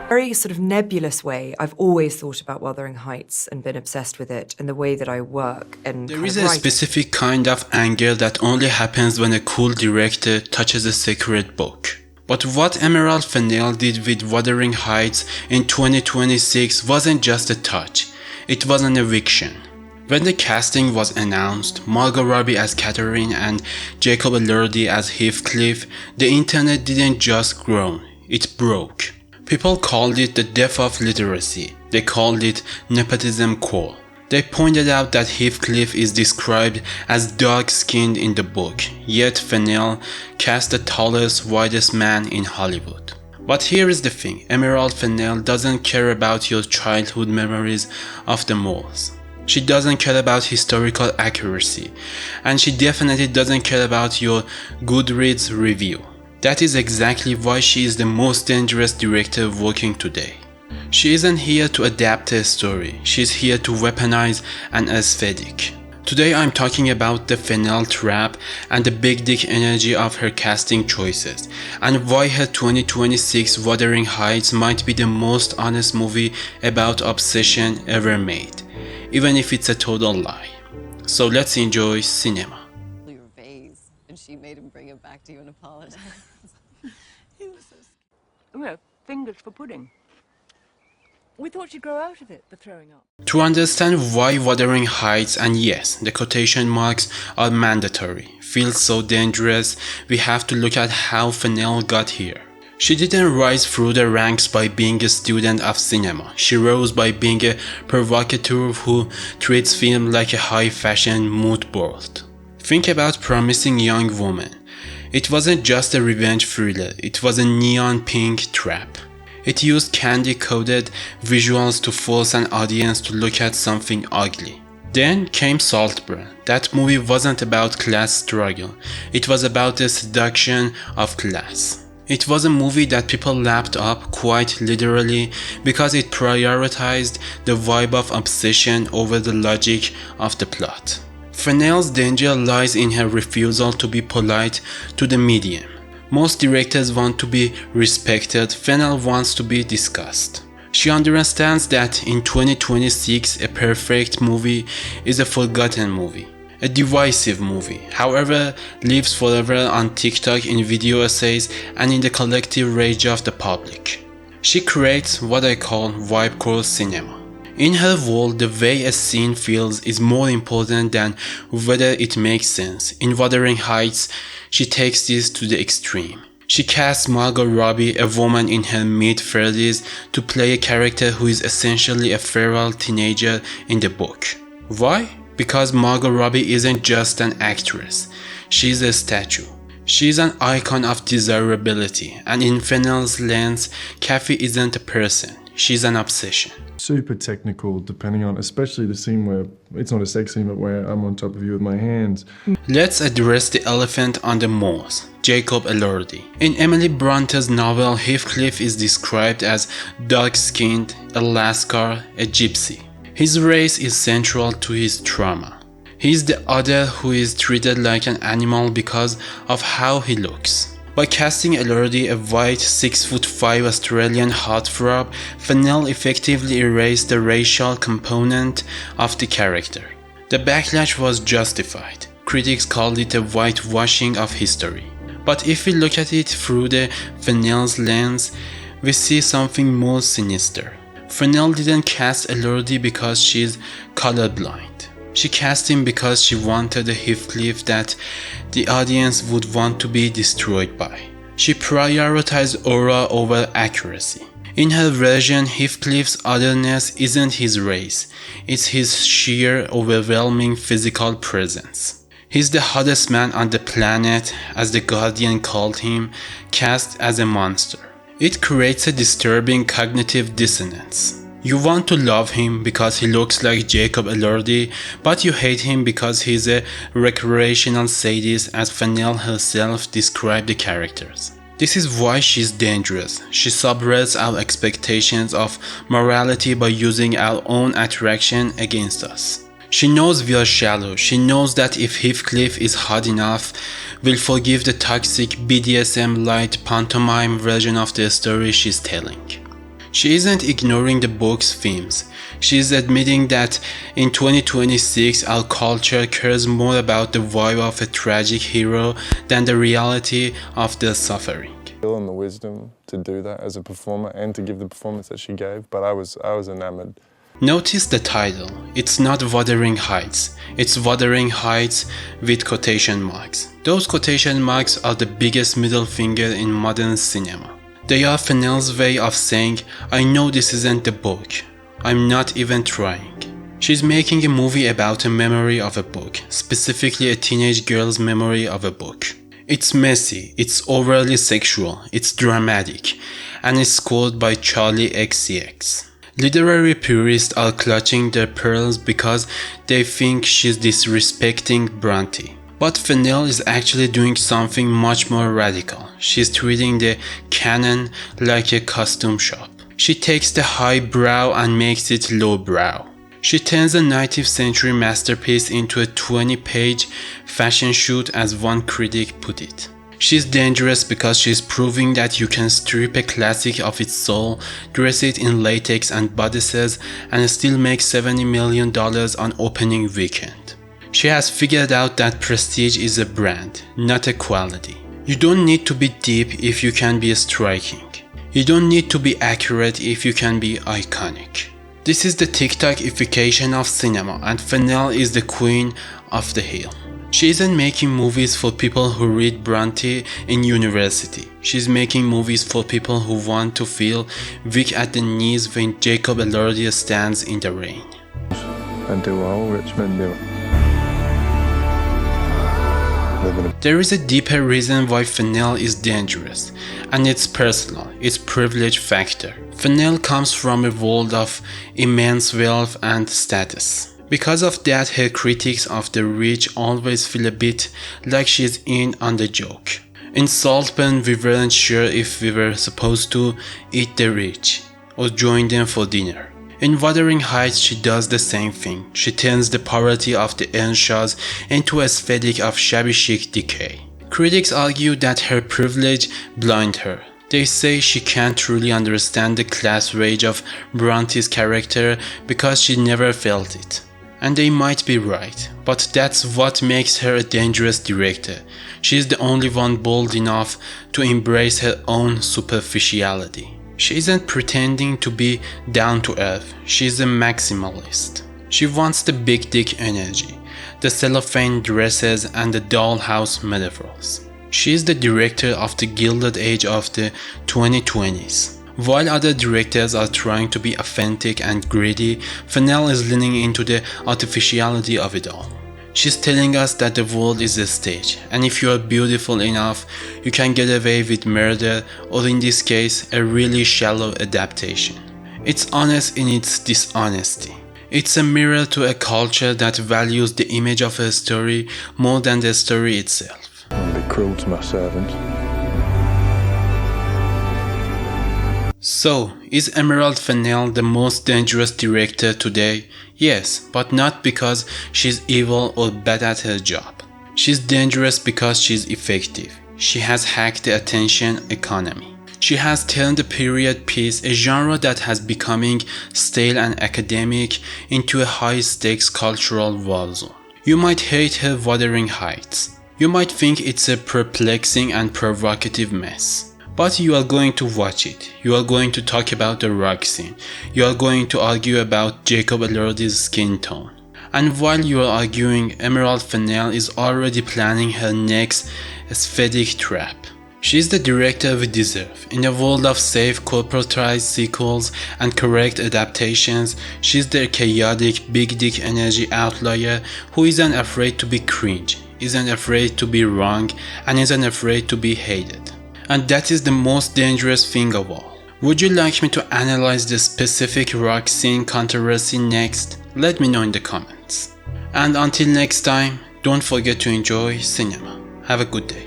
Very sort of nebulous way, I've always thought about Wuthering Heights and been obsessed with it and the way that I work and there is a specific kind of anger that only happens when a cool director touches a sacred book. But what Emerald Fennell did with Wuthering Heights in 2026 wasn't just a touch, it was an eviction. When the casting was announced, Margot Robbie as Catherine and Jacob Elordi as Heathcliff, the internet didn't just groan, it broke. People called it the death of literacy. They called it nepotism core. They pointed out that Heathcliff is described as dark-skinned in the book, yet Fennell cast the tallest, whitest man in Hollywood. But here is the thing, Emerald Fennell doesn't care about your childhood memories of the malls. She doesn't care about historical accuracy, and she definitely doesn't care about your Goodreads review. That is exactly why she is the most dangerous director working today. She isn't here to adapt a story, she's here to weaponize an aesthetic. Today I'm talking about the Fennell trap and the big dick energy of her casting choices, and why her 2026 Wuthering Heights might be the most honest movie about obsession ever made, even if it's a total lie. So let's enjoy cinema. Your vase, and she made him bring it back to you and apologize. He was so scared. Well, fingers for pudding. We thought you'd grow out of it, the throwing up. To understand why Wuthering Heights, and yes, the quotation marks are mandatory, feels so dangerous, we have to look at how Fennell got here. She didn't rise through the ranks by being a student of cinema. She rose by being a provocateur who treats film like a high-fashion mood board. Think about Promising Young Woman. It wasn't just a revenge thriller, it was a neon pink trap. It used candy-coated visuals to force an audience to look at something ugly. Then came Saltburn. That movie wasn't about class struggle, it was about the seduction of class. It was a movie that people lapped up quite literally because it prioritized the vibe of obsession over the logic of the plot. Fennell's danger lies in her refusal to be polite to the medium. Most directors want to be respected, Fennell wants to be discussed. She understands that in 2026 a perfect movie is a forgotten movie. A divisive movie, however, lives forever on TikTok in video essays and in the collective rage of the public. She creates what I call vibe-core cinema. In her world, the way a scene feels is more important than whether it makes sense. In Wuthering Heights, she takes this to the extreme. She casts Margot Robbie, a woman in her mid-30s, to play a character who is essentially a feral teenager in the book. Why? Because Margot Robbie isn't just an actress, she's a statue. She's an icon of desirability, and in Fennell's lens, Kathy isn't a person, she's an obsession. Super technical, depending on, especially the scene where, it's not a sex scene, but where I'm on top of you with my hands. Let's address the elephant on the moors, Jacob Elordi. In Emily Bronte's novel, Heathcliff is described as dark-skinned, a Lascar, a gypsy. His race is central to his trauma. He is the other who is treated like an animal because of how he looks. By casting Elordi, a white 6'5" Australian heartthrob, Fennell effectively erased the racial component of the character. The backlash was justified. Critics called it a whitewashing of history. But if we look at it through the Fennell's lens, we see something more sinister. Fennell didn't cast Elordi because she's colorblind. She cast him because she wanted a Heathcliff that the audience would want to be destroyed by. She prioritized aura over accuracy. In her version, Heathcliff's otherness isn't his race, it's his sheer, overwhelming physical presence. He's the hottest man on the planet, as The Guardian called him, cast as a monster. It creates a disturbing cognitive dissonance. You want to love him because he looks like Jacob Elordi, but you hate him because he's a recreational sadist, as Fennell herself described the characters. This is why she's dangerous. She subverts our expectations of morality by using our own attraction against us. She knows we are shallow. She knows that if Heathcliff is hot enough, we'll forgive the toxic BDSM light pantomime version of the story she's telling. She isn't ignoring the book's themes. She is admitting that in 2026 our culture cares more about the vibe of a tragic hero than the reality of the suffering. And the wisdom to do that as a performer and to give the performance that she gave, but I was enamored. Notice the title. It's not Wuthering Heights. It's Wuthering Heights with quotation marks. Those quotation marks are the biggest middle finger in modern cinema. They are Fennell's way of saying, I know this isn't the book. I'm not even trying. She's making a movie about a memory of a book, specifically a teenage girl's memory of a book. It's messy, it's overly sexual, it's dramatic, and it's scored by Charli XCX. Literary purists are clutching their pearls because they think she's disrespecting Brontë. But Fennell is actually doing something much more radical. She's treating the canon like a costume shop. She takes the high brow and makes it low brow. She turns a 19th century masterpiece into a 20-page fashion shoot, as one critic put it. She's dangerous because she's proving that you can strip a classic of its soul, dress it in latex and bodices, and still make $70 million on opening weekend. She has figured out that prestige is a brand, not a quality. You don't need to be deep if you can be striking. You don't need to be accurate if you can be iconic. This is the TikTok-ification of cinema, and Fennell is the queen of the hill. She isn't making movies for people who read Brontë in university. She's making movies for people who want to feel weak at the knees when Jacob Elordi stands in the rain. And do all rich men do. There is a deeper reason why Fennell is dangerous, and it's personal, it's privilege factor. Fennell comes from a world of immense wealth and status. Because of that, her critics of the rich always feel a bit like she's in on the joke. In Saltburn, we weren't sure if we were supposed to eat the rich or join them for dinner. In Wuthering Heights, she does the same thing. She turns the poverty of the Earnshaws into a aesthetic of shabby chic decay. Critics argue that her privilege blinds her. They say she can't truly understand the class rage of Bronte's character because she never felt it. And they might be right, but that's what makes her a dangerous director. She's the only one bold enough to embrace her own superficiality. She isn't pretending to be down to earth, she's a maximalist. She wants the big dick energy, the cellophane dresses and the dollhouse metaphors. She's the director of the Gilded Age of the 2020s. While other directors are trying to be authentic and gritty, Fennell is leaning into the artificiality of it all. She's telling us that the world is a stage, and if you are beautiful enough, you can get away with murder, or in this case, a really shallow adaptation. It's honest in its dishonesty. It's a mirror to a culture that values the image of a story more than the story itself. And be cruel to my servants. So, is Emerald Fennell the most dangerous director today? Yes, but not because she's evil or bad at her job. She's dangerous because she's effective. She has hacked the attention economy. She has turned the period piece, a genre that has becoming stale and academic, into a high-stakes cultural war zone. You might hate her Wuthering Heights. You might think it's a perplexing and provocative mess. But you are going to watch it. You are going to talk about the rock scene. You are going to argue about Jacob Elordi's skin tone. And while you are arguing, Emerald Fennell is already planning her next aesthetic trap. She's the director we deserve. In a world of safe, corporatized sequels and correct adaptations, she's the chaotic, big dick energy outlier who isn't afraid to be cringe, isn't afraid to be wrong, and isn't afraid to be hated. And that is the most dangerous thing of all. Would you like me to analyze the specific rock scene controversy next? Let me know in the comments. And until next time, don't forget to enjoy cinema. Have a good day.